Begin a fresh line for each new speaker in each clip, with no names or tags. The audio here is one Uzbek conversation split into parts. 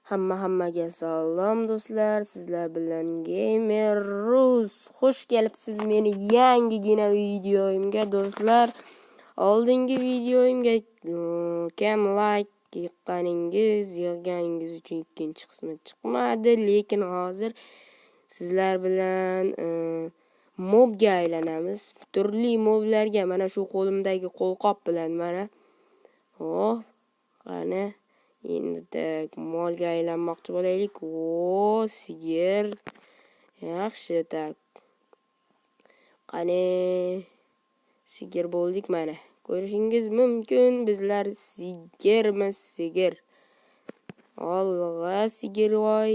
Hammaga salom do'stlar, sizlar bilan Gamer Rus. Xush kelibsiz meni yangigina videoyimga do'stlar. Oldingi videoyimga kam like yig'ganingiz uchun ikkinchi qismi chiqmadi, lekin hozir sizlar bilan mobga aylanamiz. Turli moblarga mana shu qo'limdagi qo'lqop bilan mana. Qani endi molga aylanmoqchi bo'laylik. Sigir. Yaxshi, tak. Qani sigir bo'ldik mana. Ko'rishingiz mumkin, bizlar sigir. Olg'a sigir voy.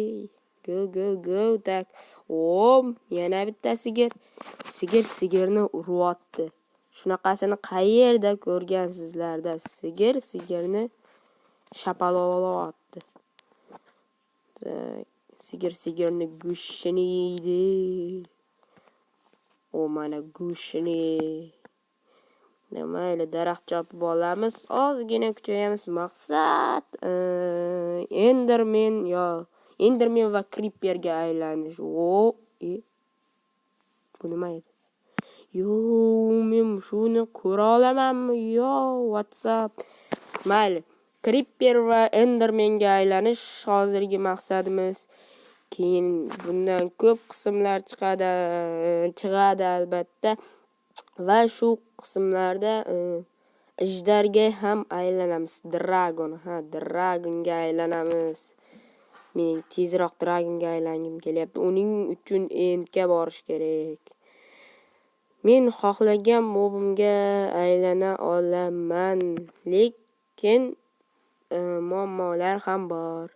Go, tak. Yana bitta sigir. Sigirni uryapti. Shunaqasini qayerda ko'rgansizlarda? Sigirni shapalovatdi. Sigirni go'shtini yeydi. Mana go'shtini. Mayli, daraxt chopib olamiz. Ozgina kuchayamiz. Maqsad Enderman va Creeperga aylanish. Bu nima edi? Men shuni ko'ra olamanmi? WhatsApp. Mayli. Creeper va Endermanga aylanish hozirgi maqsadimiz. Keyin bundan ko'p qismlar chiqadi albatta. Va shu qismlarda ijdarga ham aylanamiz. Dragonga aylanamiz. Men tezroq dragonga aylangim kelyapti. Uning uchun endga borish kerak. Men xohlagan mobimga aylana olaman, lekin muammolar ham bor.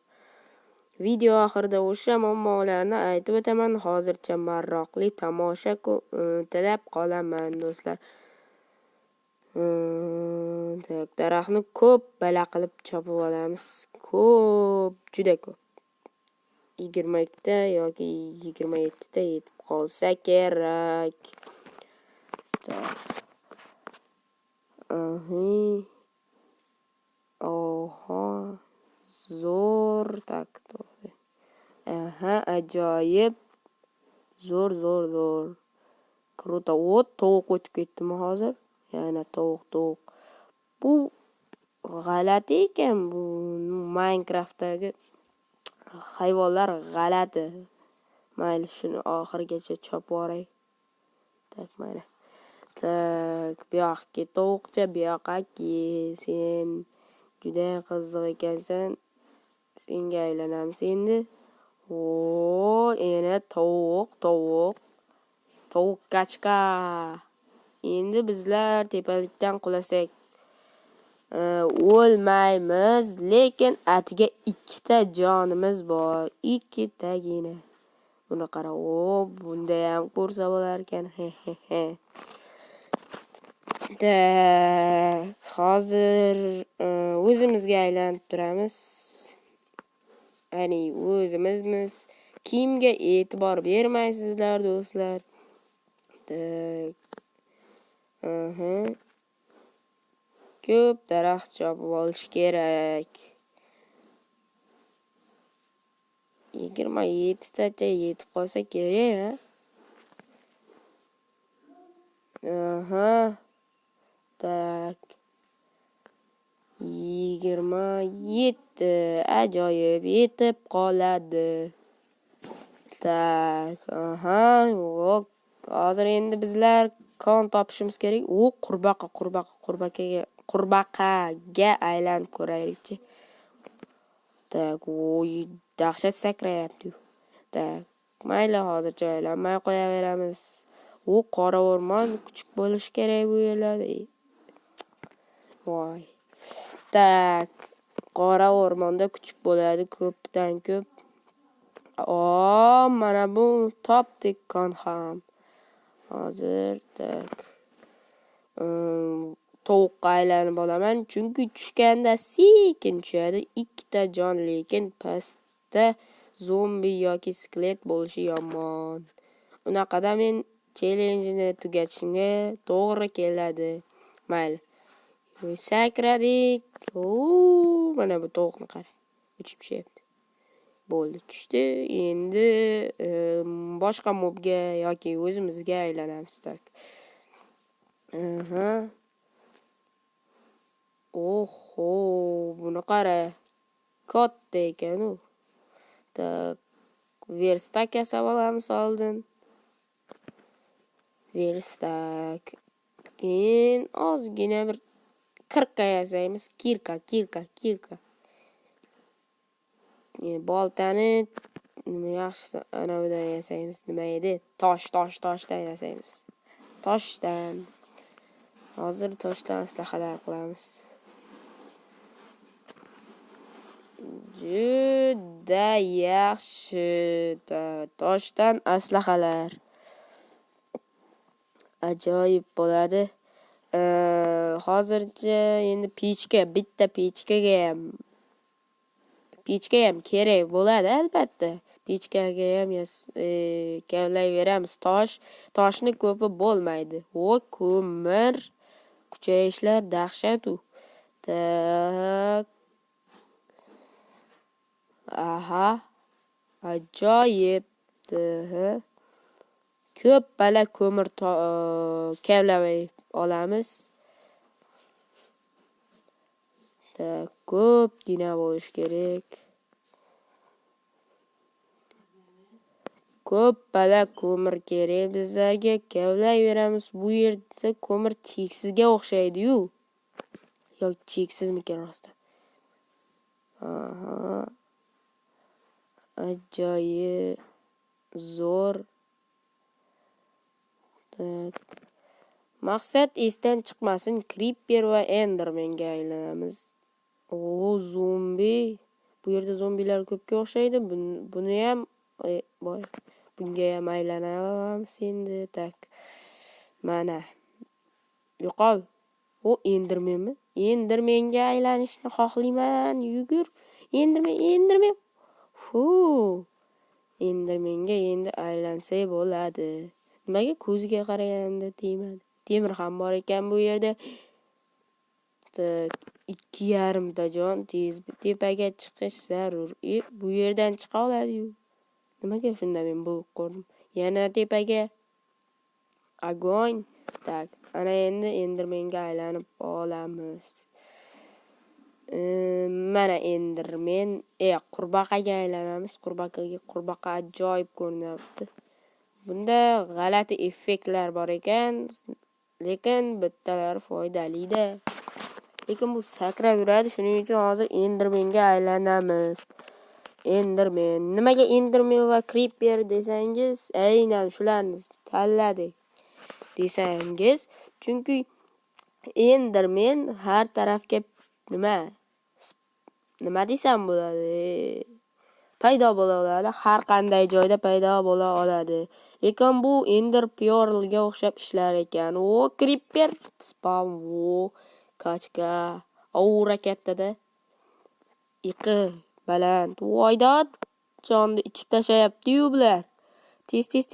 Video oxirida o'sha muammolarni aytib o'taman. Hozircha maroqli tomosha tilab qolaman do'stlar. Daraxtni ko'p bala qilib chopib olamiz. Juda ko'p. 22 ta yoki 27 ta yetib qolsa kerak. Zo'r, tak. Ajoyib. Zo'r. Kruto. Tovuq o'tib ketdimi hozir? Yana tovuq. Bu g'alati ekan, bu Minecraftdagi hayvonlar g'alati. Mayli, shuni oxirigacha chopib yuboray. Tak, mayli. Tak, bu yoqqa tovuqcha, bu yoqqa sen juda qiziq ekansan. Senga aylanamiz endi. Yana tovuq kachka. Endi bizlar tepalikdan qulasak o'lmaymiz, lekin atiga 2 ta jonimiz bor. 2 tagina. Buni qara, bunda ham ko'rsa bo'lar ekan. Hozir o'zimizga aylanib turamiz. O'zimizmiz. Kimga e'tibor bermaysizlar do'stlar. Ko'p daraxt chopib olish kerak. 27 tacha yetib qolsa kerak, Tak. 27. Ajoyib, yetib qoladi. Tak. Hozir endi bizlar kon topishimiz kerak. Qurbaqaga aylanib ko'raylikchi. Tak, dahshat sakrayapti. Tak, mayli, hozircha aylanmay qo'yaveramiz. Qora o'rmon kuchuk bo'lish kerak bu yerlarda. Voy. Tak, qora o'rmonda kuchuk bo'ladi, ko'pdan ko'p. Mana bu topdik kon ham. Hozir tak. Tovuqqa aylanib olaman, chunki tushganda sekin tushadi. 2 ta jon, lekin pastda zombi yoki skelet bo'lishi yomon. Unaqada men challenge'ni tugatishimga to'g'ri keladi. Mayli. Sakradik. Mana bu tovuqni qara. Uchib tushyapti. Bo'ldi, tushdi. Endi boshqa mobga yoki o'zimizga aylanamiz. Tak. Aha. Oho, buni qara. Katta ekan u. Tak. Verstak yasab olamiz oldin. Verstak. Keyin ozgina bir kirqa yasaymiz. Kirqa. Boltani yaxshi anavidan yasaymiz. Nima edi? Toshdan yasaymiz. Toshdan. Hozir toshdan aslahalar qilamiz. Juda yaxshi. Toshdan aslahalar. Ajoyib bo'ladi. Hozircha endi bitta pechkaga ham kerak bo'ladi albatta. Pechkaga ham kavlayveramiz. Toshni ko'pi bo'lmaydi. Ko'mir kuchayishlar dahshat u. Tak. Aha. Ajoyib. Ko'p bala ko'mir kavlay olamiz. Ko'pgina bo'lish kerak. Ko'p bala ko'mir kerak bizlarga. Kavlayveramiz. Bu yerda ko'mir cheksizga o'xshaydi-yu. Yo'q, cheksizmikan rostdan? Aha. Ajoyib. Zo'r. Maqsad esdan chiqmasin. Creeper va Endermanga aylanamiz. Zombi. Bu yerda zombilar ko'pga o'xshaydi. Buni ham bunga ham aylanamiz endi. Tak. Mana. Yo'qol. Endermanmi? Endermanga aylanishni xohlayman. Yugur. Enderman. Endermanga endi aylansa bo'ladi. Nimaga ko'ziga qaraganda tegmadi? Temir ham bor ekan bu yerda. 2,5 ta jon tez tepaga chiqish zarur. Bu yerdan chiqa oladi-yu. Nimaga shunda men bo'lib qoldim? Yana tepaga. Agony. Tak, ana endi Endermanga aylanib olamiz. Mana Enderman, qurbaqaga aylanamiz. Qurbaqa ajoyib ko'rinadi. Bunda g'alati effektlar bor ekan, lekin bittalari foydali-da. Lekin bu sakrab yuradi, shuning uchun hozir Endermanga aylanamiz. Enderman. Nimaga Enderman va Creeper desangiz, aynan shularni tanladik desangiz, chunki Enderman har tarafga nima desam bo'ladi? Paydo bo'la oladi, har qanday joyda paydo bo'la oladi. Lekin bu Ender Pearlga o'xshab ishlar ekan. Creeper spawn, kachka, aura kattada. Iqi baland. Voydod jonni ichib tashayapti-yu bular. Tez. Tez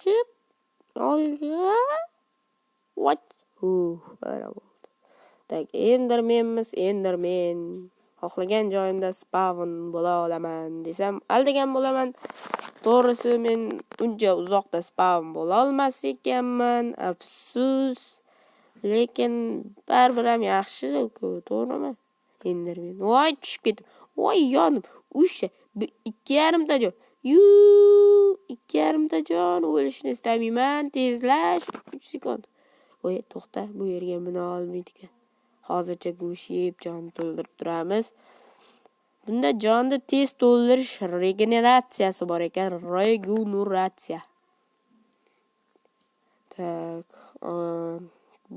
chiq. Olga. What? Mana bo'ldi. Tak, Enderman. Xohlagan joyimda spawn bo'la olaman desam, aldagan bo'laman. To'g'risi men uncha uzoqda spawn bo'la olmas ekanman, afsus. Lekin baribir ham yaxshi, to'g'rimi? Enderman. Voy, tushib ketdim. Voy, yonib. 2,5 ta jon. 2,5 ta jon o'lishni istamayman. Tezlash 3 sekund. Voy, to'xta, bu yerga mina olmaydi ekan. Hozircha go'sht yeb jon to'ldirib turamiz. Bunda jonni tez to'ldirish regeneratsiyasi bor ekan, regeneratsiya. Tak,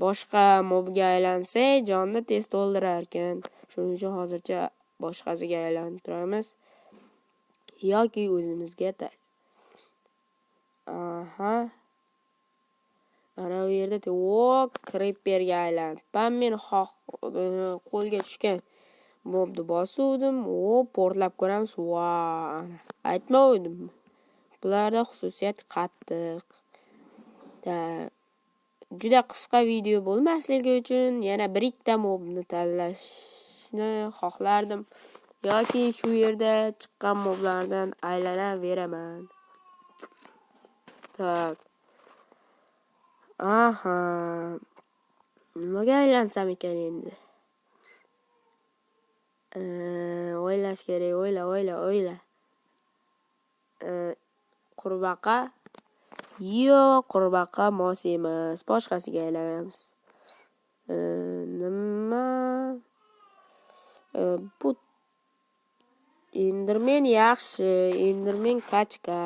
boshqa mobga aylansa, jonni tez to'ldirar ekan. Shuning uchun hozircha boshqasiga aylanib turamiz. Yoki o'zimizga tak. Aha. Ana bu yerda Creeperga aylanib. Men qo'lga tushgan mobni bosuvdim. Portlab ko'ramiz. Aytmovdim. Bularda xususiyat qattiq. Juda qisqa video bo'lmasligi uchun yana bir ikkita mobni tanlashni xohlardim. yoki shu yerda chiqqan moblardan aylanaveraman. Tak. Aha. Nimaga aylansam ekan endi? O'ylash kerak, o'yla. Qurbaqa? Yo'q, qurbaqa mos emas. Boshqasiga aylanamiz. Nima? Bu Enderman yaxshi, Enderman kachka.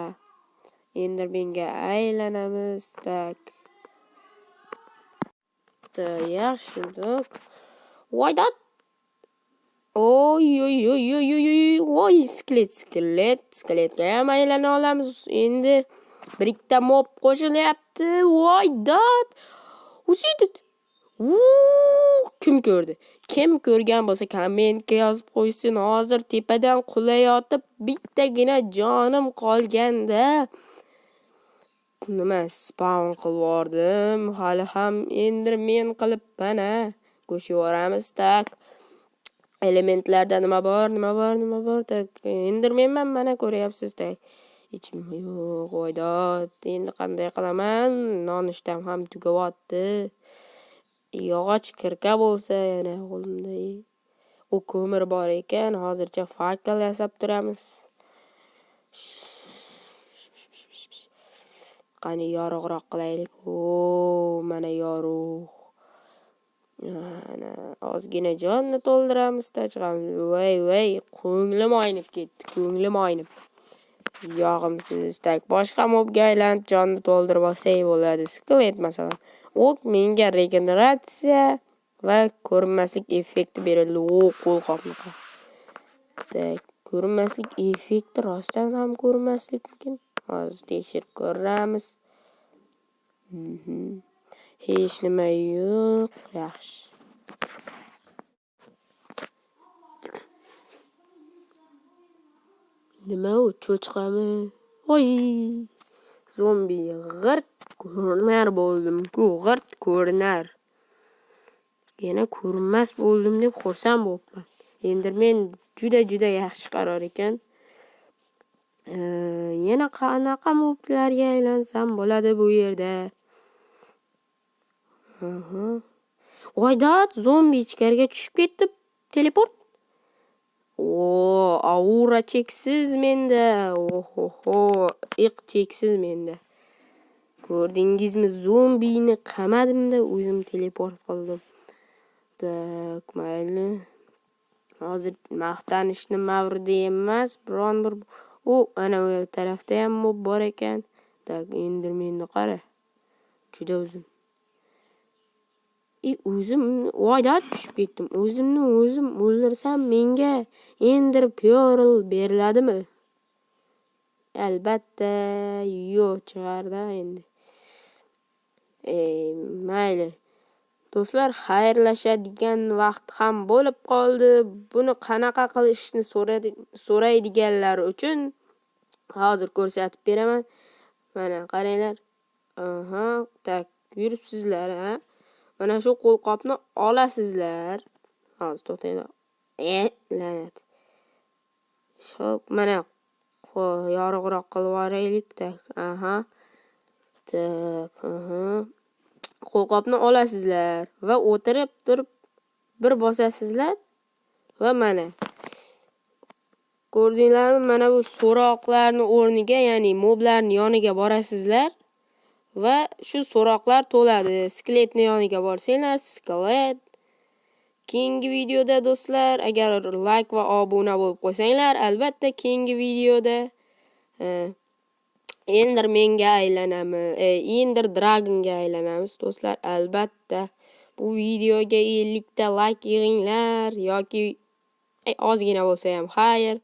Endermenga aylanamiz. Tak. Yaxshi, tak. Voydat. Voy, skeletga ham aylana olamiz. Endi bir ikkita mob qo'shilyapti. Voydat. O'sidi. Kim ko'rdi? Kim ko'rgan bo'lsa kommentga yozib qo'ysin. Hozir tepadan qulayotib bittagina jonim qolganda nima spawn qilib hali ham enderman qilib mana qo'shiyoramiz. Tak. Elementlarda nima bor? Tak. Endermanman mana ko'ryapsiz. Tak. Hechim yo'q, voydat. Endi qanday qilaman? Nonushtam ham tugayapti. Yog'och kirka bo'lsa yana qo'limda. U ko'mir bor ekan, hozircha fakkel yasab turamiz. Qani yorug'roq qilaylik. Mana yorug'. Mana ozgina jonni to'ldiramiz, tachqamiz. Voy, ko'nglim oynib ketdi, Yog'imsiz. Tak, boshqa mobga aylanib jonni to'ldirib olsak bo'ladi. Skelet masalan. Menga regeneratsiya va ko'rinmaslik effekti berildi. Qo'lqopni. Tak, ko'rinmaslik effekti rostdan ham ko'rinmaslikmikin? Hozir tekshirib ko'ramiz. Hech nima yo'q. Yaxshi. Nima u? Cho'chqami? Voy! Zombi g'irt ko'rinar bo'ldim-ku, ko'rinar. Yana ko'rinmas bo'ldim deb xursand bo'libman. Enderman juda yaxshi qaror ekan. Yana qanaqa moblarga aylansam bo'ladi bu yerda? Voydat, zombi ichkariga tushib ketdi. Teleport. Aura cheksiz menda. Cheksiz menda. Ko'rdingizmi, zombini qamadimda o'zim teleport qildim. Tak, mayli. Hozir maqtanishni mavridi emas, biron bir ana u tarafda ham mob bor ekan. Tak, endermanni qara. Juda uzun. O'zim voydat tushib ketdim. O'zimni o'ldirsam menga ender pearl beriladimi? Albatta, yo'q chiqarda endi. Mayli. Do'stlar, xayrlashadigan vaqt ham bo'lib qoldi. Buni qanaqa qilishni so'raydiganlar uchun hozir ko'rsatib beraman. Mana qaranglar. Tak, yuribsizlar, ha? Mana shu qo'lqopni olasizlar. Hozir to'xtanglar. La'nat. Xo'p, mana yorug'roq qilib yuboraylik. Tak, Tak, qo'lqopni olasizlar va o'tirib turib bir bosasizlar va mana ko'rdinglarmi, mana bu so'roqlarning o'rniga, ya'ni moblarning yoniga borasizlar va shu so'roqlar to'ladi. Skeletning yoniga borsanglar, skelet. Keyingi videoda do'stlar, agar like va obuna bo'lib qo'ysanglar, albatta keyingi videoda Endermenga aylanamiz, Ender Dragonga aylanamiz do'stlar. Albatta bu videoga 50 ta like yig'inglar yoki ozgina bo'lsa ham xayr.